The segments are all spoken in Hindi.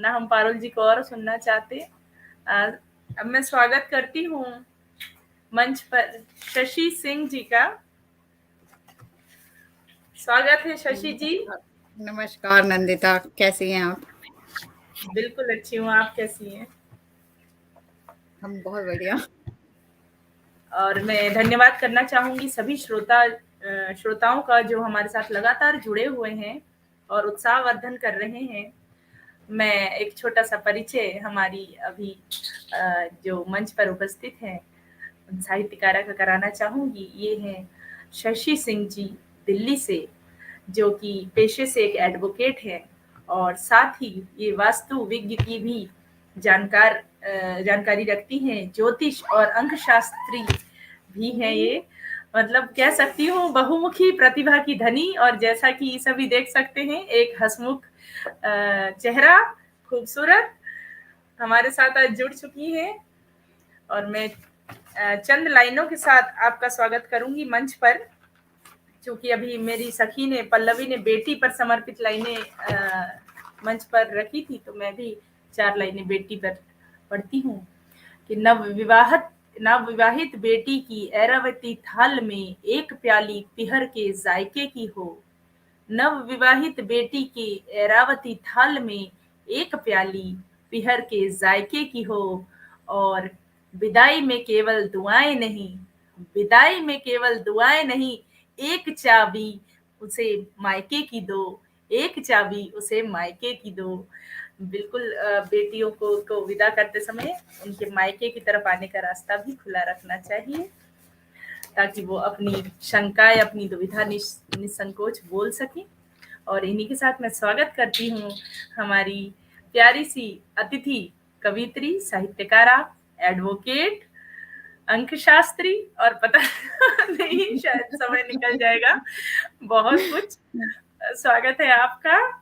वरना हम पारुल जी को और सुनना चाहते। अब मैं स्वागत करती हूँ मंच पर शशि सिंह जी का। स्वागत है शशि जी। नमस्कार नंदिता, कैसी हैं आप? बिल्कुल अच्छी हूँ, आप कैसी हैं? हम बहुत बढ़िया। और मैं धन्यवाद करना चाहूंगी सभी श्रोताओं का जो हमारे साथ लगातार जुड़े हुए हैं और उत्साहवर्धन कर रहे हैं। मैं एक छोटा सा परिचय हमारी अभी जो मंच पर उपस्थित हैं साहित्यकारा का कराना चाहूंगी। ये हैं शशि सिंह जी, दिल्ली से, जो कि पेशे से एक एडवोकेट है और साथ ही ये वास्तु विज्ञ की भी जानकारी रखती हैं। ज्योतिष और अंकशास्त्री भी हैं ये। मतलब कह सकती हूँ बहुमुखी प्रतिभा की धनी। और जैसा कि सभी देख सकते हैं, एक हंसमुख चेहरा, खूबसूरत, हमारे साथ आज जुड़ चुकी है। और मैं चंद लाइनों के साथ आपका स्वागत करूंगी मंच पर। क्योंकि अभी मेरी सखी ने, पल्लवी ने, बेटी पर समर्पित लाइनें मंच पर रखी थी, तो मैं भी 4 लाइनें बेटी पर पढ़ती हूँ कि नवविवाहित बेटी की ऐरावती थाल में एक प्याली पिहर के जायके की हो। नवविवाहित बेटी की ऐरावती थाल में एक प्याली पिहर के जायके की हो। और विदाई में केवल दुआएं नहीं, विदाई में केवल दुआएं नहीं, एक चाबी उसे मायके की दो, एक चाबी उसे मायके की दो। बिल्कुल बेटियों को विदा करते समय उनके मायके की तरफ आने का रास्ता भी खुला रखना चाहिए, ताकि वो अपनी शंकाएं, अपनी दुविधा निसंकोच बोल सके। और इन्हीं के साथ मैं स्वागत करती हूँ हमारी प्यारी सी अतिथि, कवित्री, साहित्यकारा, एडवोकेट, अंकशास्त्री, और पता नहीं शायद समय निकल जाएगा, बहुत कुछ। स्वागत है आपका।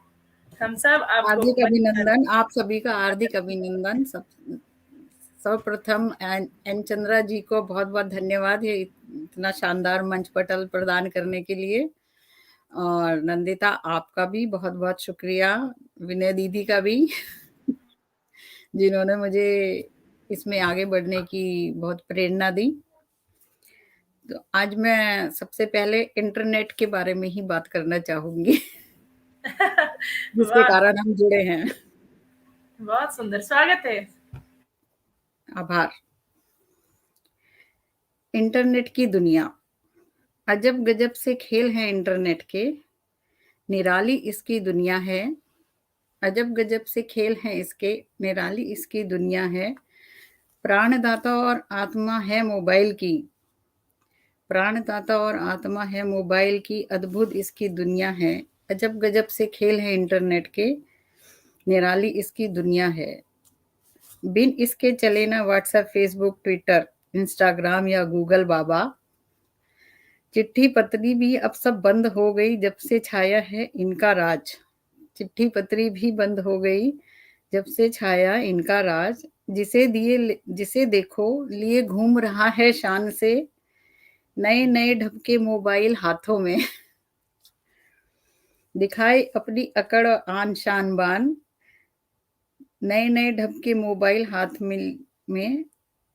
हम सब आपको हार्दिक अभिनंदन, आप सभी का हार्दिक अभिनंदन। सर्वप्रथम एन चंद्रा जी को बहुत बहुत धन्यवाद ये इतना शानदार मंच पटल प्रदान करने के लिए। और नंदिता, आपका भी बहुत बहुत शुक्रिया, विनय दीदी का भी जिन्होंने मुझे इसमें आगे बढ़ने की बहुत प्रेरणा दी। तो आज मैं सबसे पहले इंटरनेट के बारे में ही बात करना चाहूंगी जिसके वाह, कारण हम जुड़े हैं। बहुत सुंदर, स्वागत है। आभार। इंटरनेट की दुनिया, अजब गजब से खेल हैं इंटरनेट के, निराली इसकी दुनिया है। अजब गजब से खेल हैं इसके, निराली इसकी दुनिया है। प्राणदाता और आत्मा है मोबाइल की, प्राणदाता और आत्मा है मोबाइल की, अद्भुत इसकी दुनिया है। अजब गजब से खेल हैं इंटरनेट के, निराली इसकी दुनिया है। बिन इसके चले ना व्हाट्सएप, फेसबुक, ट्विटर, इंस्टाग्राम या गूगल बाबा। चिट्ठी पत्री भी अब सब बंद हो गई जब से छाया है इनका राज। चिट्ठी पत्री भी बंद हो गई जब से छाया इनका राज। जिसे देखो लिए घूम रहा है शान से, नए नए ढंग के मोबाइल हाथों में दिखाए अपनी अकड़ आन शान बान। नए नए ढंग के मोबाइल हाथ में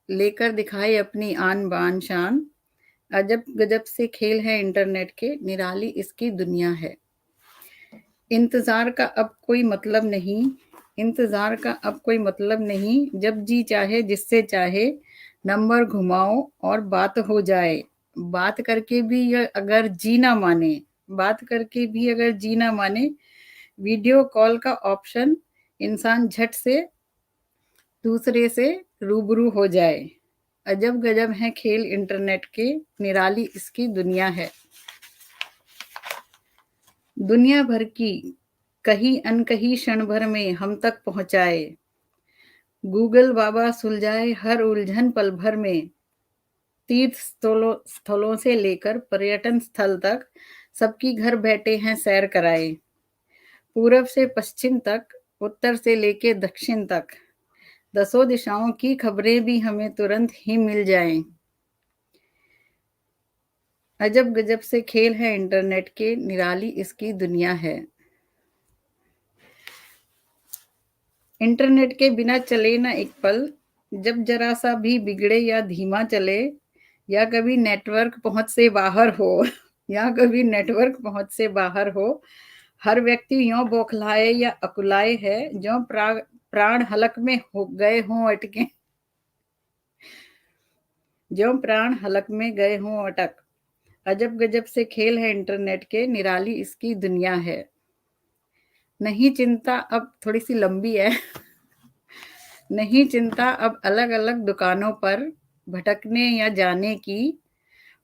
लेकर दिखाए अपनी आन बान शान। अजब गजब से खेल है इंटरनेट के, निराली इसकी दुनिया है। इंतजार का अब कोई मतलब नहीं, इंतजार का अब कोई मतलब नहीं, जब जी चाहे जिससे चाहे नंबर घुमाओ और बात हो जाए। बात करके भी अगर जी ना माने, बात करके भी अगर जी ना माने, वीडियो कॉल का ऑप्शन, इंसान झट से दूसरे से रूबरू हो जाए। अजब गजब है खेल इंटरनेट के, निराली इसकी दुनिया है। दुनिया भर की कहीं अनकही क्षण भर में हम तक पहुंचाए। गूगल बाबा सुलझाए हर उलझन पल भर में। तीर्थ स्थलों से लेकर पर्यटन स्थल तक सबकी घर बैठे हैं सैर कराए। पूरब से पश्चिम तक, उत्तर से लेके दक्षिण तक, दसों दिशाओं की खबरें भी हमें तुरंत ही मिल जाएं। अजब गजब से खेल है इंटरनेट के, निराली इसकी दुनिया है। इंटरनेट के बिना चले ना एक पल, जब जरा सा भी बिगड़े या धीमा चले, या कभी नेटवर्क पहुंच से बाहर हो या कभी नेटवर्क पहुंच से बाहर हो, हर व्यक्ति यों बौखलाए या अकुलाए है, जो प्राण हलक में हो गए हों अटके, जो प्राण हलक में गए हों अटक। अजब गजब से खेल है इंटरनेट के, निराली इसकी दुनिया है। नहीं चिंता अब, थोड़ी सी लंबी है नहीं चिंता अब अलग अलग दुकानों पर भटकने या जाने की,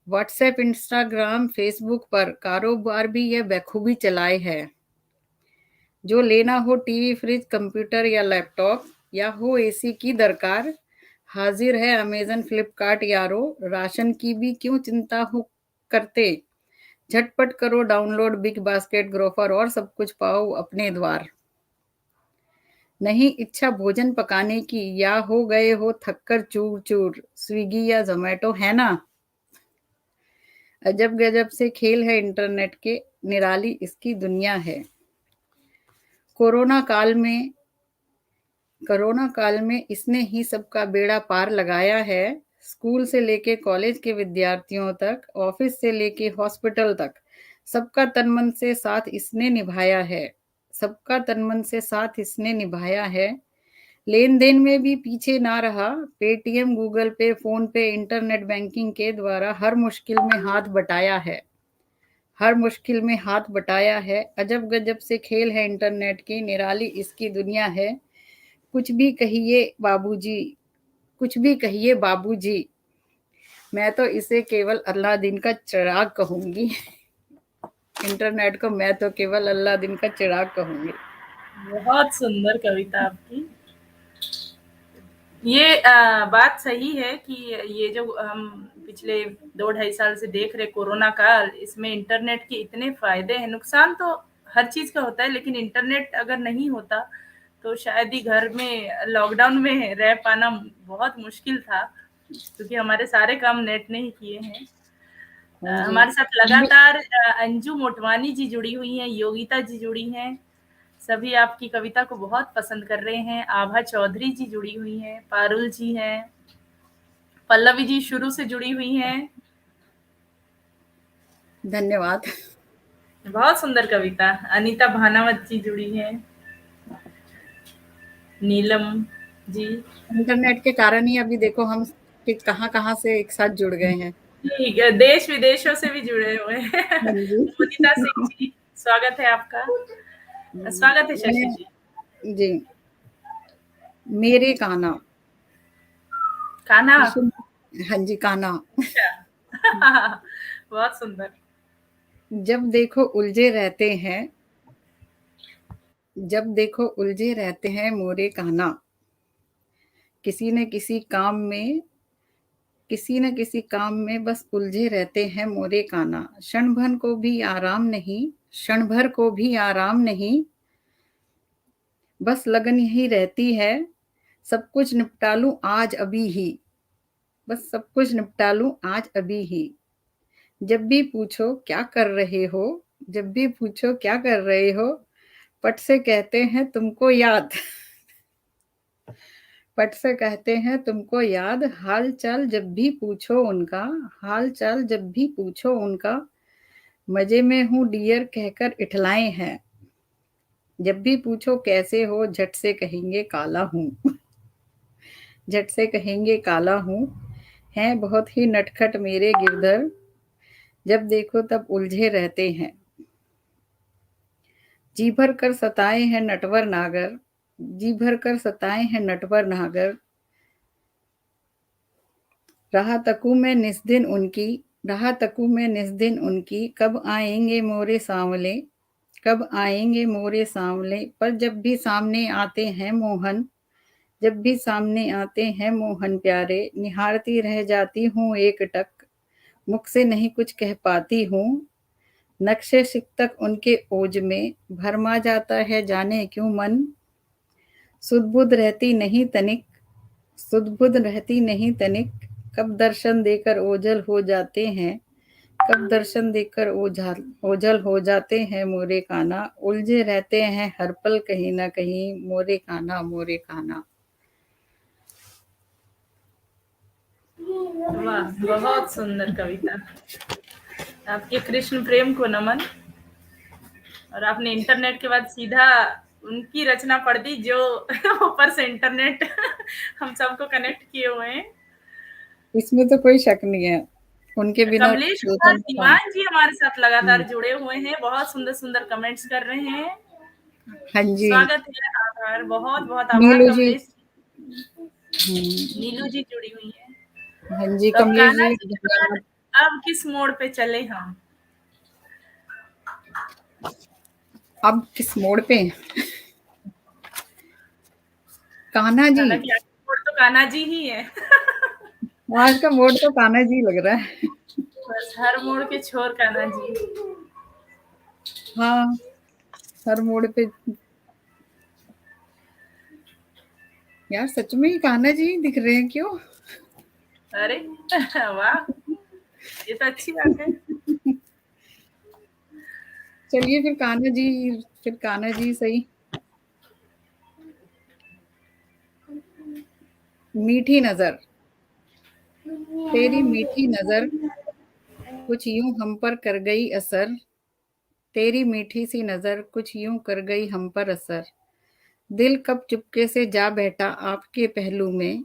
व्हाट्सएप, इंस्टाग्राम, फेसबुक पर कारोबार भी यह बखूबी चलाए है। जो लेना हो टीवी, फ्रिज, कंप्यूटर या लैपटॉप, या हो एसी की दरकार, हाजिर है अमेजन, फ्लिपकार्ट यारो। राशन की भी क्यों चिंता हो करते, झटपट करो डाउनलोड बिग बास्केट ग्रोफर और सब कुछ पाओ अपने द्वार। नहीं इच्छा भोजन पकाने की, या हो गए हो थककर चूर चूर, स्विगी या जोमेटो है ना। अजब गजब से खेल है इंटरनेट के, निराली इसकी दुनिया है। कोरोना काल में इसने ही सबका बेड़ा पार लगाया है। स्कूल से लेके कॉलेज के विद्यार्थियों तक, ऑफिस से लेके हॉस्पिटल तक, सबका तन मन से साथ इसने निभाया है। सबका तन मन से साथ इसने निभाया है। लेन देन में भी पीछे ना रहा, पेटीएम, गूगल पे, फोन पे, इंटरनेट बैंकिंग के द्वारा हर मुश्किल में हाथ बटाया है। हर मुश्किल में हाथ बटाया है। अजब गजब से खेल है इंटरनेट की, निराली इसकी दुनिया है। कुछ भी कहिए बाबूजी, कुछ भी कहिए बाबूजी, मैं तो इसे केवल अलादीन का चिराग कहूंगी इंटरनेट को मैं तो केवल अलादीन का चिराग कहूंगी। बहुत सुंदर कविता आपकी। ये बात सही है कि ये जो हम पिछले 2-2.5 साल से देख रहे कोरोना काल, इसमें इंटरनेट के इतने फायदे हैं। नुकसान तो हर चीज का होता है, लेकिन इंटरनेट अगर नहीं होता तो शायद ही घर में लॉकडाउन में रह पाना बहुत मुश्किल था, क्योंकि हमारे सारे काम नेट ने ही किए हैं। हाँ जी। हमारे साथ लगातार अंजू मोटवानी जी जुड़ी हुई हैं, योगिता जी जुड़ी हैं, सभी आपकी कविता को बहुत पसंद कर रहे हैं। आभा चौधरी जी जुड़ी हुई हैं, पारुल जी हैं, पल्लवी जी शुरू से जुड़ी हुई हैं। धन्यवाद। बहुत सुंदर कविता। अनीता भानावत जी जुड़ी हैं, नीलम जी। इंटरनेट के कारण ही अभी देखो हम कि कहाँ से एक साथ जुड़ गए हैं। ठीक है, देश विदेशों से भी जुड़े हुए हैं। हाँ जी। मोनिता सिंह जी, स्वागत है आपका। स्वागत है शशि जी। जी, मेरे कान्हा। कान्हा। हाँ जी, कान्हा। अच्छा। बहुत सुंदर। जब देखो उलझे रहते हैं, जब देखो उलझे रहते हैं मोरे कान्हा, किसी न किसी काम में, किसी न किसी काम में बस उलझे रहते हैं मोरे कान्हा। क्षण भर को भी आराम नहीं, क्षण भर को भी आराम नहीं, बस लगन यही रहती है, सब कुछ निपटा लूं आज अभी ही, बस सब कुछ निपटा लूं आज अभी ही। जब भी पूछो क्या कर रहे हो, जब भी पूछो क्या कर रहे हो, पट से कहते हैं तुमको याद पट से कहते हैं तुमको याद। हाल चाल जब भी पूछो उनका, हाल चाल जब भी पूछो उनका, मजे में हूँ डियर कहकर इठलाए हैं। जब भी पूछो कैसे हो, झट से कहेंगे काला हूँ झट से कहेंगे काला हूँ। हैं बहुत ही नटखट मेरे गिरधर, जब देखो तब उलझे रहते हैं। जी भर कर सताए हैं नटवर नागर, जी भर कर सताए हैं नटवर नागर। राह तकू में निस दिन उनकी, राह तकू में निस दिन उनकी, कब आएंगे मोरे सांवले, कब आएंगे मोरे सांवले। पर जब भी सामने आते हैं मोहन, जब भी सामने आते हैं मोहन प्यारे, निहारती रह जाती हूँ एकटक, मुख से नहीं कुछ कह पाती हूँ। नक्शे सिकतक उनके ओज में भरमा जाता है जाने क्यों मन। सुध-बुध रहती नहीं तनिक, सुध-बुध रहती नहीं तनिक, कब दर्शन देकर ओझल हो जाते हैं। कब दर्शन देकर ओझल हो जाते हैं मोरे कान्हा, उलझे रहते हैं हर पल कहीं ना कहीं, मोरे कान्हा मोरे कान्हा। वाह, बहुत सुंदर कविता। आपके कृष्ण प्रेम को नमन। और आपने इंटरनेट के बाद सीधा उनकी रचना पढ़ दी जो ऊपर से इंटरनेट हम सबको कनेक्ट किए हुए हैं। इसमें तो कोई शक नहीं है, उनके बिना कमलेश कुमार लेखन था। दीवान जी हमारे साथ लगातार जुड़े हुए हैं, बहुत सुंदर सुंदर कमेंट्स कर रहे हैं। हाँ जी। स्वागत है, आभार, बहुत बहुत आभार नीलू जी। कमलेश। नीलू जी जुड़ी हुई है। हाँ जी तो अब कमलेश कान्हा जी जी के बाद धन्यवाद। अब किस मोड़ पे चले हम? अब किस मोड़ पे? कान्हा जी। हालांकि आखिरी मोड़ तो कान्हा जी ही है। आज का मोड़ तो कान्हा जी लग रहा है। बस हर मोड़ के छोर कान्हा जी। हाँ, हर मोड़ पे। यार सच में ही कान्हा जी दिख रहे हैं क्यों? अरे वाह, ये तो अच्छी बात है। चलिए फिर कान्हा जी, फिर कान्हा जी सही। मीठी नजर, तेरी मीठी नजर कुछ यूं हम पर कर गई असर, तेरी मीठी सी नजर कुछ यूं कर गई हम पर असर, दिल कब चुपके से जा बैठा आपके पहलू में,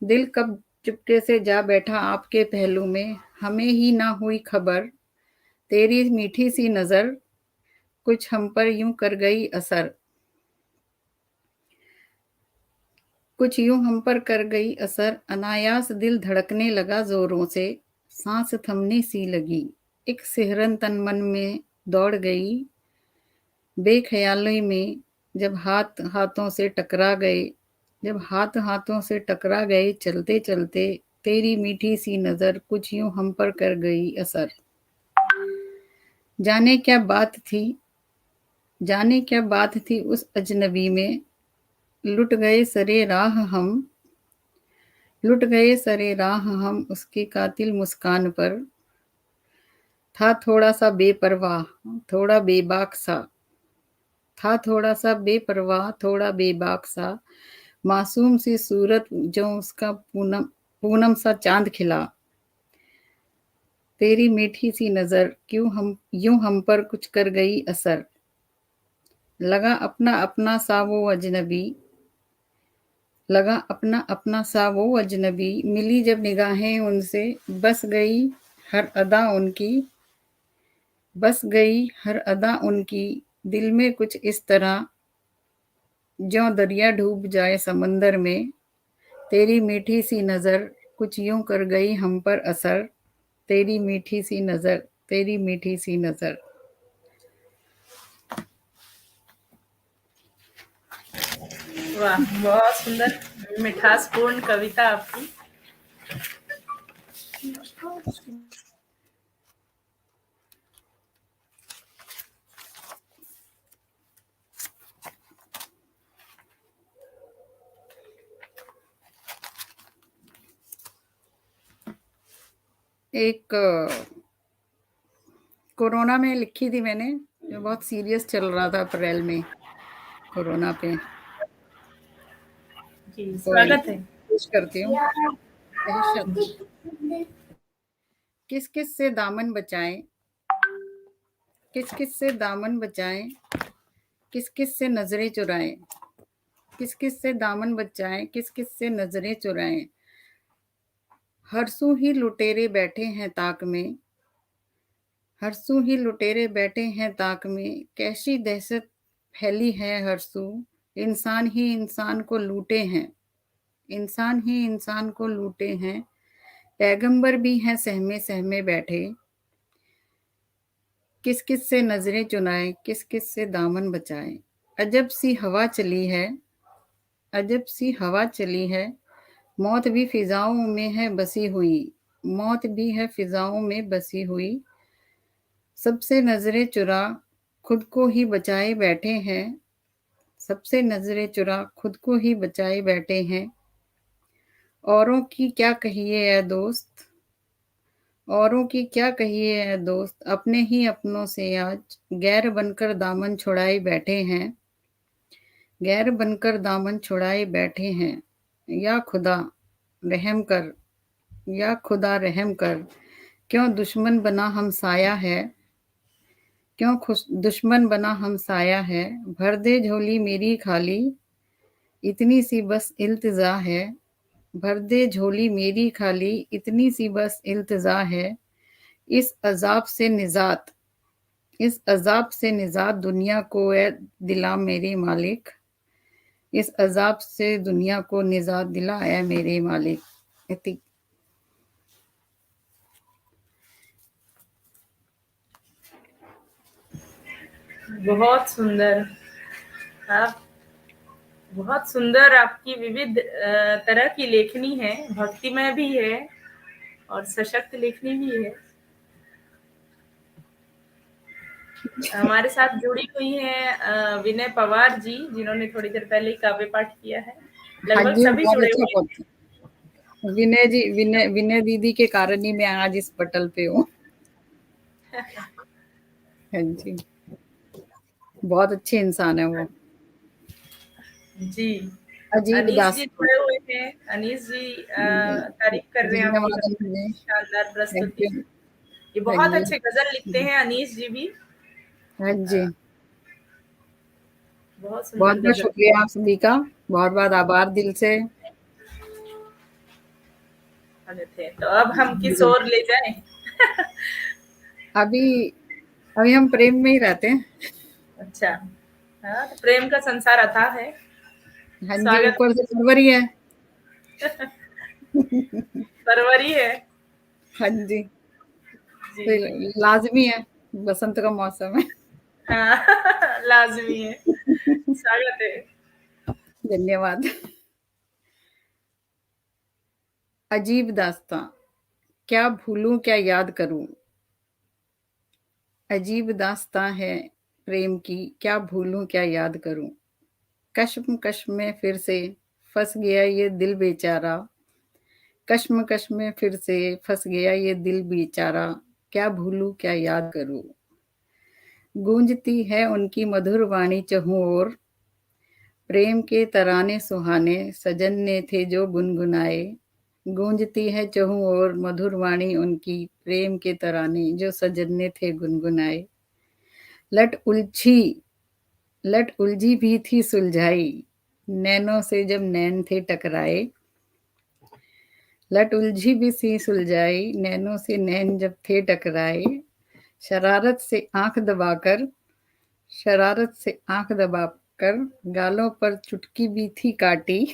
दिल कब चुपके से जा बैठा आपके पहलू में, हमें ही ना हुई खबर, तेरी मीठी सी नजर कुछ हम पर यूं कर गई असर, कुछ यूं हम पर कर गई असर, अनायास दिल धड़कने लगा जोरों से, सांस थमने सी लगी, एक सिहरन तन मन में दौड़ गई, बेख्याली में जब हाथ हाथों से टकरा गए, जब हाथ हाथों से टकरा गए चलते चलते, तेरी मीठी सी नजर कुछ यूं हम पर कर गई असर, जाने क्या बात थी, जाने क्या बात थी उस अजनबी में, लुट गए सरे राह हम, लुट गए सरे राह हम उसके कातिल मुस्कान पर, था थोड़ा सा बेपरवाह, थोड़ा बेबाक सा, था थोड़ा सा बेपरवाह, थोड़ा बेबाक सा, मासूम सी सूरत जो उसका पूनम पूनम सा चांद खिला, तेरी मीठी सी नजर क्यों हम यूं हम पर कुछ कर गई असर, लगा अपना अपना सा वो अजनबी, लगा अपना अपना सा वो अजनबी, मिली जब निगाहें उनसे, बस गई हर अदा उनकी, बस गई हर अदा उनकी, दिल में कुछ इस तरह ज्यों दरिया डूब जाए समंदर में, तेरी मीठी सी नजर कुछ यूं कर गई हम पर असर, तेरी मीठी सी नजर, तेरी मीठी सी नजर। वाह, बहुत सुंदर मिठासपूर्ण कविता आपकी। एक कोरोना में लिखी थी मैंने, जो बहुत सीरियस चल रहा था अप्रैल में, कोरोना पे। जी, कोई स्वागत है। पेश करती हूँ। दहशत। किस किस से दामन बचाएं, किस किस से दामन बचाएं, किस किस से नजरें चुराएं, किस किस से दामन बचाएं, किस किस से नजरें चुराएं, हरसू ही लुटेरे बैठे हैं ताक में, हरसू ही लुटेरे बैठे हैं ताक में, कैसी दहशत फैली है हरसू, इंसान ही इंसान को लूटे हैं, इंसान ही इंसान को लूटे हैं, पैगंबर भी हैं सहमे सहमे बैठे, किस किस से नजरें चुराएं, किस किस से दामन बचाएं, अजब सी हवा चली है, अजब सी हवा चली है, मौत भी फिजाओं में है बसी हुई, मौत भी है फिजाओं में बसी हुई, सबसे नजरें चुरा खुद को ही बचाए बैठे हैं, सबसे नजरें चुरा खुद को ही बचाए बैठे हैं, औरों की क्या कहिए ऐ दोस्त, औरों की क्या कहिए है दोस्त, अपने ही अपनों से आज गैर बनकर दामन छुड़ाए बैठे हैं, गैर बनकर दामन छुड़ाए बैठे हैं। या खुदा रहम कर, या खुदा रहम कर, क्यों दुश्मन बना हमसाया है, क्यों दुश्मन बना हमसाया है। भर दे झोली मेरी खाली, इतनी सी बस इल्तिजा है। भर दे झोली मेरी खाली, इतनी सी बस इल्तिजा है। इस अजाब से निजात, इस अजाब से निजात दुनिया को ए दिला मेरे मालिक, इस अजाब से दुनिया को निजात दिला ए मेरे मालिक। इति। बहुत सुंदर। आप बहुत सुंदर, आपकी विविध तरह की लेखनी है, भक्तिमय भी है और सशक्त लेखनी भी है। हमारे साथ जुड़ी हुई हैं विनय पवार जी, जिन्होंने थोड़ी देर पहले ही काव्य पाठ किया है। हाँ लगभग जी, सभी बहुत जुड़े अच्छा हुए हैं। बोलते। विनय जी, विनय विनय दीदी के कारण ही मैं आज इस पटल पे हूँ। हाँ जी, बहुत अच्छे इंसान है वो। जी। अजीब अनीस जी दास्तां। जुड़े हुए हैं। अनीस जी तारीफ कर रहे हैं आपकी धन्यवाद गजल अनिल की, जी। शानदार थैंक प्रस्तुति। यू। ये हाँ बहुत जी, अच्छे गजल लिखते हैं अनीस जी भी। हाँ जी। बहुत बहुत सुंदर बहुत गजल। शुक्रिया आप सभी का, बहुत बहुत आभार दिल से। थे तो अब हम किस ओर ले जाएं? अभी अभी हम प्रेम में ही रहते हैं। अच्छा। हाँ, तो प्रेम का संसार अथाह है। हाँ जी, स्वागत। ऊपर से फरवरी है। फरवरी है। हाँ जी, जी। तो लाजमी है, बसंत का मौसम है। हाँ, लाजमी है। स्वागत है। धन्यवाद। अजीब दास्तां, क्या भूलूं क्या याद करूं। अजीब दास्तां है प्रेम की, क्या भूलूं क्या याद करूं। कश्म कश्म में फिर से फंस गया ये दिल बेचारा, कश्म कश्म में फिर से फंस गया ये दिल बेचारा। क्या भूलूं क्या याद करूं। गूंजती है उनकी मधुर वाणी चहुं ओर, प्रेम के तराने सुहाने सजन ने थे जो गुनगुनाए। गूंजती है चहुं ओर मधुर वाणी उनकी, प्रेम के तराने जो सजन ने थे गुनगुनाए। लट उलझी, लट उलझी भी थी सुलझाई, नैनों से जब नैन थे टकराए। लट उलझी भी सी सुलझाई, नैनों से नैन जब थे टकराए। शरारत से आंख दबाकर, शरारत से आंख दबाकर गालों पर चुटकी भी थी काटी।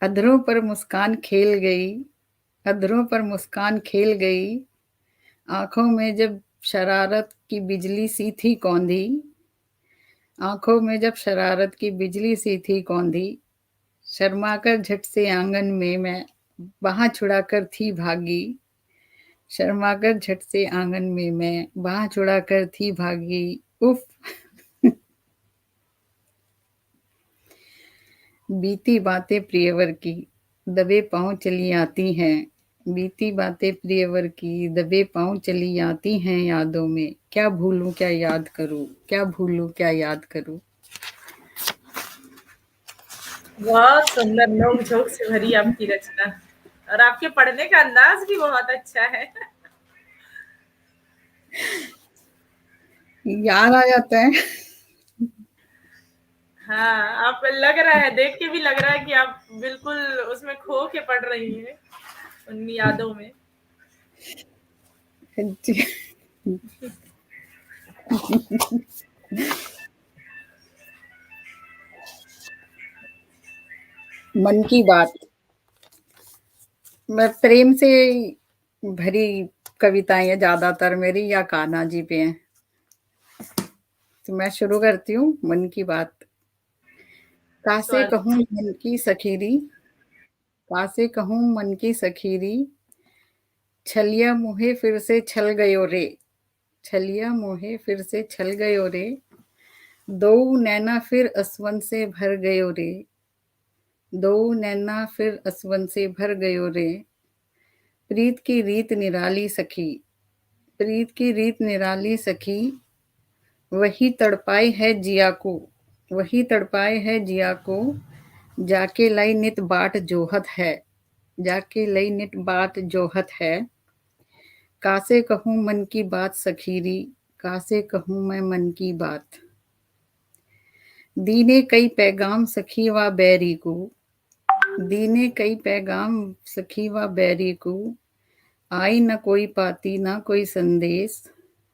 अधरों पर मुस्कान खेल गई, अधरों पर मुस्कान खेल गई। आंखों में जब शरारत की बिजली सी थी कौंधी, आंखों में जब शरारत की बिजली सी थी कौंधी। शर्माकर झट से आंगन में मैं बाह छुड़ाकर थी भागी, शर्माकर झट से आंगन में मैं बाह छुड़ाकर थी भागी। उफ। बीती बातें प्रियवर की दबे पांव चली आती हैं, बीती बातें प्रियवर की दबे पांव चली आती हैं यादों में। क्या भूलूं क्या याद करूं, क्या भूलूं क्या याद करूं। बहुत सुंदर, नोक झोंक से भरी आपकी रचना, और आपके पढ़ने का अंदाज भी बहुत अच्छा है। याद आ जाता है। हाँ, आप लग रहा है, देख के भी लग रहा है कि आप बिल्कुल उसमें खो के पढ़ रही हैं, उन यादों में। जी। मन की बात, मैं प्रेम से भरी कविताएं हैं ज्यादातर मेरी, या कान्हा जी पे हैं। तो मैं शुरू करती हूँ मन की बात। कासे स्वागत। कहूँ मन की सखीरी, कासे कहूँ मन की सखीरी, छलिया मुहे फिर से छल गयो रे, छलिया मुहे फिर से छल गयो रे। दो नैना फिर असवन से भर गयो रे, दो नैना फिर असवन से भर गयो रे। प्रीत की रीत निराली सखी, प्रीत की रीत निराली सखी, वही तड़पाए है जिया को, वही तड़पाए है जिया को, जाके लई नित बाट जोहत है, जाके लई नित बाट जोहत है। कासे कहूँ मन की बात सखीरी, कासे कहूँ मैं मन की बात। दीने कई पैगाम सखी व बैरी को, दीने कई पैगाम सखी व बैरी को, आई न कोई पाती न कोई संदेश,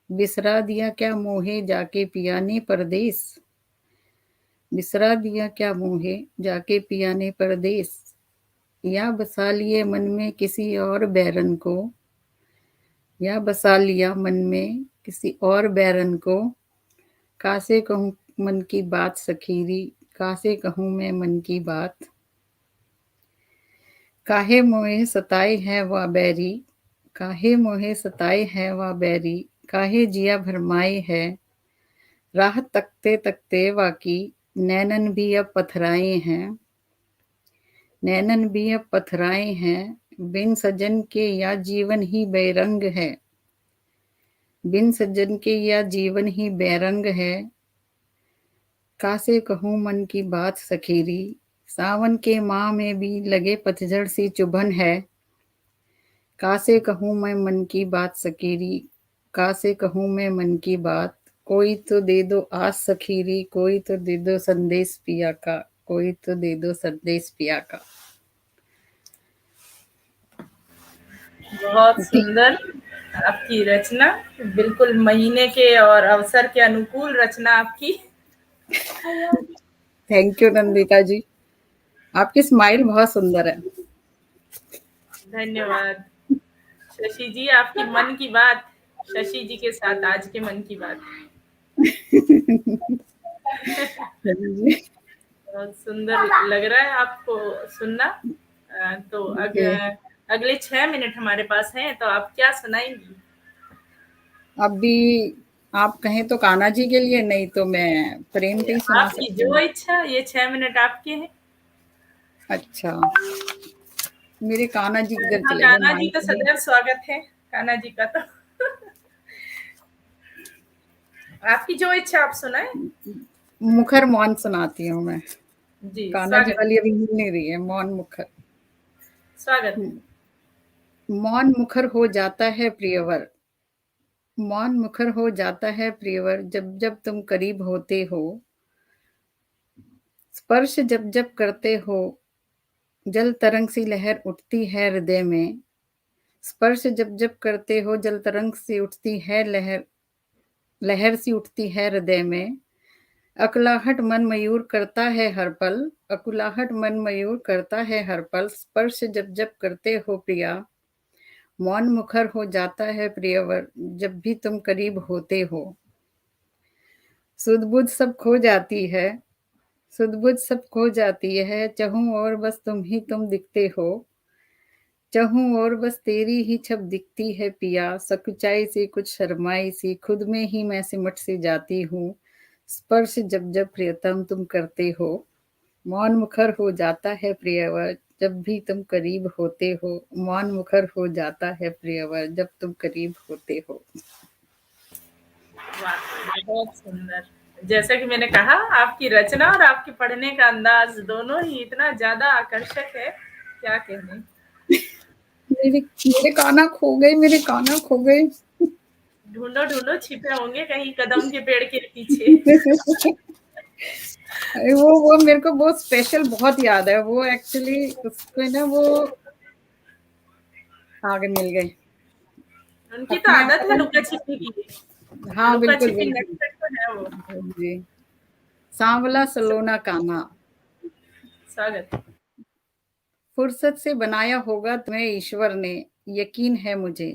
बिसरा दिया क्या मोहे जाके पिया ने परदेस, बिसरा दिया क्या मोहे जाके पिया ने परदेस। या बसा लिए मन में किसी और बैरन को, या बसा लिया मन में किसी और बैरन को, कासे कहूँ मन की बात सखीरी, कासे कहूँ मैं मन की बात। काहे मोहे सताए है वह बैरी, काहे मोहे सताए है वह बैरी, काहे जिया भरमाए है, राह तकते तकते वाकी, नैनन भी अब पथराए हैं, नैनन भी अब पथराए हैं, बिन सजन के या जीवन ही बेरंग है, बिन सजन के या जीवन ही बेरंग है। कासे कहूँ मन की बात सखीरी, सावन के माह में भी लगे पतझड़ सी चुभन है, कासे कहूँ मैं मन की बात सखीरी, कासे कहूँ मैं मन की बात। कोई तो दे दो आस सखीरी, कोई तो दे दो संदेश पिया का, कोई तो दे दो संदेश पिया का। बहुत सुंदर आपकी रचना, बिल्कुल महीने के और अवसर के अनुकूल रचना आपकी। थैंक यू नंदिता जी, आपकी स्माइल बहुत सुंदर है। धन्यवाद शशि जी, आपकी मन की बात शशि जी के साथ आज के मन की बात। बहुत सुंदर लग रहा है आपको सुनना। तो अगले 6 मिनट हमारे पास हैं, तो आप क्या सुनाएंगी? अभी आप कहें तो कान्हा जी के लिए, नहीं तो मैं प्रेम पे ही सुना आपकी सकती जो हूँ। इच्छा, ये 6 मिनट आपके हैं। अच्छा, मेरे कान्हा जी किधर हाँ, चले गए कान्हा जी माइक तो में? सदैव स्वागत है, कान्हा जी का तो। आपकी जो इच्छा आप सुनाएं। मुखर मौन सुनाती हूँ मैं। जी, कान्हा जी स्वागत वाली अभी मिल नहीं रही है, मौन मुखर। स्वागत है। मौन मुखर हो जाता है प्रियवर, मौन मुखर हो जाता है प्रियवर, जब जब तुम करीब होते हो, स्पर्श जब जब करते हो, जल तरंग सी लहर उठती है हृदय में, स्पर्श जब जब करते हो, जल तरंग सी उठती है लहर, लहर सी उठती है हृदय में। अकुलाहट मन मयूर करता है हर पल, अकुलाहट मन मयूर करता है हर पल, स्पर्श जब जब करते हो प्रिया, मौन मुखर हो जाता है प्रियवर, जब भी तुम करीब होते हो। सुध बुध सब खो जाती है, सुध बुध सब खो जाती है, चहूं और बस तुम ही तुम दिखते हो, चहूं और बस तेरी ही छब दिखती है पिया, सकुचाई सी कुछ शर्माई सी, खुद में ही मैं सिमट सी जाती हूँ, स्पर्श जब जब प्रियतम तुम करते हो, मौन मुखर हो जाता है प्रियवर, जब भी तुम करीब होते हो, मौन मुखर हो जाता है प्रियवर, जब तुम करीब होते हो। वाह, बहुत सुंदर। जैसा कि मैंने कहा, आपकी रचना और आपके पढ़ने का अंदाज दोनों ही इतना ज्यादा आकर्षक है, क्या कहने। मेरे मेरे काना खो गए, मेरे काना खो गए। ढूंढो ढूंढो, छिपे होंगे कहीं कदम के पेड़ के पीछे। अरे वो मेरे को बहुत स्पेशल बहुत याद है, वो एक्चुअली उसको ना वो आगे मिल गए उनकी तो अपने आप, आदत है पता लुका नहीं। छिपी की। हाँ लुका बिल्कुल छिपी बिल्कुल नटखट तो है वो। जी। सांवला सलोना कान्हा, स्वागत। फुर्सत से बनाया होगा तुम्हें ईश्वर ने, यकीन है मुझे,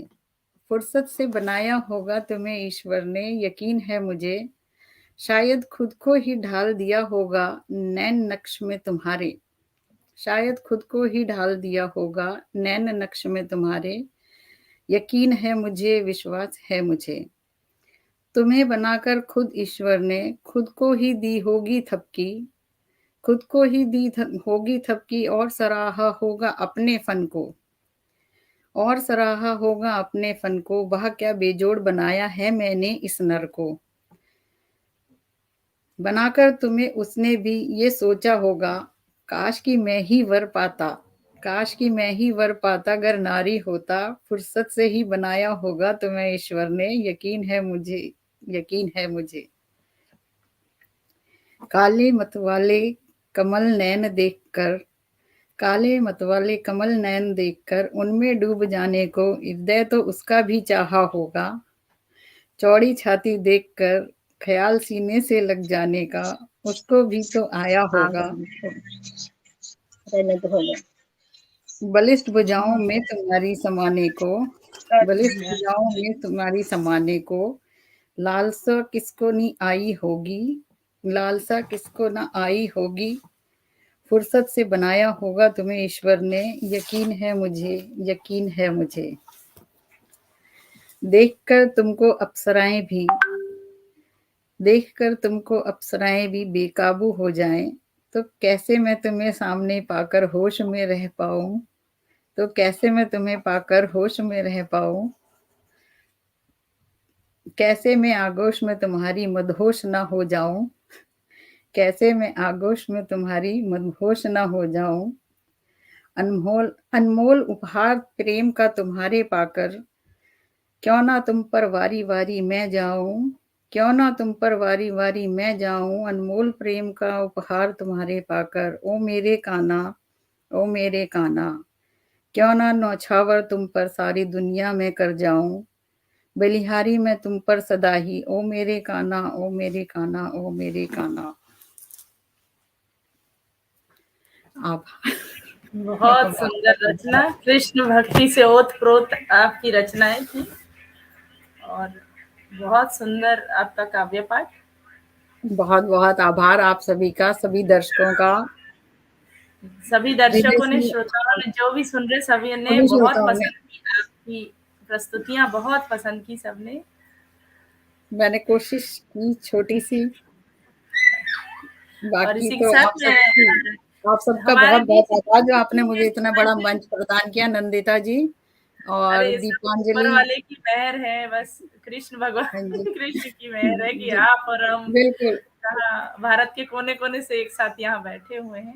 फुर्सत से बनाया होगा तुम्हें ईश्वर ने, यकीन है मुझे, शायद खुद को ही ढाल दिया होगा नैन नक्श में तुम्हारे, शायद खुद को ही ढाल दिया होगा नैन नक्श में तुम्हारे, यकीन है मुझे, विश्वास है मुझे, तुम्हें बनाकर खुद ईश्वर ने खुद को ही दी होगी थपकी, खुद को ही दी होगी थपकी, और सराहा होगा अपने फन को, और सराहा होगा अपने फन को, वह क्या बेजोड़ बनाया है मैंने इस नर को। बनाकर तुम्हें उसने भी ये सोचा होगा, काश कि मैं ही वर पाता, काश कि मैं ही वर पाता, अगर नारी होता, फुर्सत से ही बनाया होगा तुम्हें ईश्वर ने, यकीन है मुझे, यकीन है मुझे। काले मतवाले कमल नैन देखकर, काले मतवाले कमल नैन देखकर उनमें डूब जाने को हृदय तो उसका भी चाहा होगा। चौड़ी छाती देखकर ख्याल सीने से लग जाने का उसको भी तो आया होगा। बलिष्ठ भुजाओं में तुम्हारी समाने को, बलिष्ठ भुजाओं में तुम्हारी समाने को, लालसा किसको नहीं आई होगी, लालसा किसको ना आई होगी। फुर्सत से बनाया होगा तुम्हें ईश्वर ने, यकीन है मुझे, यकीन है मुझे। देखकर तुमको अप्सराएं भी, देखकर तुमको अप्सराएं भी बेकाबू हो जाएं, तो कैसे मैं तुम्हें सामने पाकर होश में रह पाऊं, तो कैसे मैं तुम्हें पाकर होश में रह पाऊं। कैसे मैं आगोश में तुम्हारी मदहोश ना हो जाऊं, कैसे मैं आगोश में तुम्हारी मदहोश ना हो जाऊं। अनमोल अनमोल उपहार प्रेम का तुम्हारे पाकर, क्यों ना तुम पर वारी वारी मैं जाऊं, क्यों ना तुम पर वारी वारी मैं जाऊं। अनमोल प्रेम का उपहार तुम्हारे पाकर, ओ मेरे कान्हा, ओ मेरे कान्हा। क्यों ना नौछावर तुम पर सारी दुनिया में कर जाऊं, बलिहारी मैं तुम पर सदा ही, ओ मेरे कान्हा, ओ मेरे कान्हा, ओ मेरे कान्हा। आप बहुत सुंदर रचना, कृष्ण भक्ति से ओतप्रोत आपकी रचनाएं थी और बहुत सुंदर आपका काव्य पाठ। बहुत बहुत आभार आप सभी का, सभी दर्शकों का, सभी दर्शकों ने, विदेशी श्रोताओं ने, जो भी सुन रहे सभी ने सभी बहुत श्रोताओं ने। पसंद की आपकी प्रस्तुतियां, बहुत पसंद की सबने। मैंने कोशिश की छोटी सी, और बाकी इसी के तो साथ आप मैं सबकी, आप सबका हमारे बहुत बहुत बीच आभार जो आपने इतने मुझे इतना समय बड़ा से, मंच प्रदान किया, नंदिता जी और अरे सब ऊपर दीपांजलि। वाले की मेहर है, बस कृष्ण हाँ भगवान जी। कृष्ण की मेहर है कि जी, आप और हम बिल्कुल। कहाँ भारत के कोने कोने से एक साथ यहाँ बैठे हुए हैं।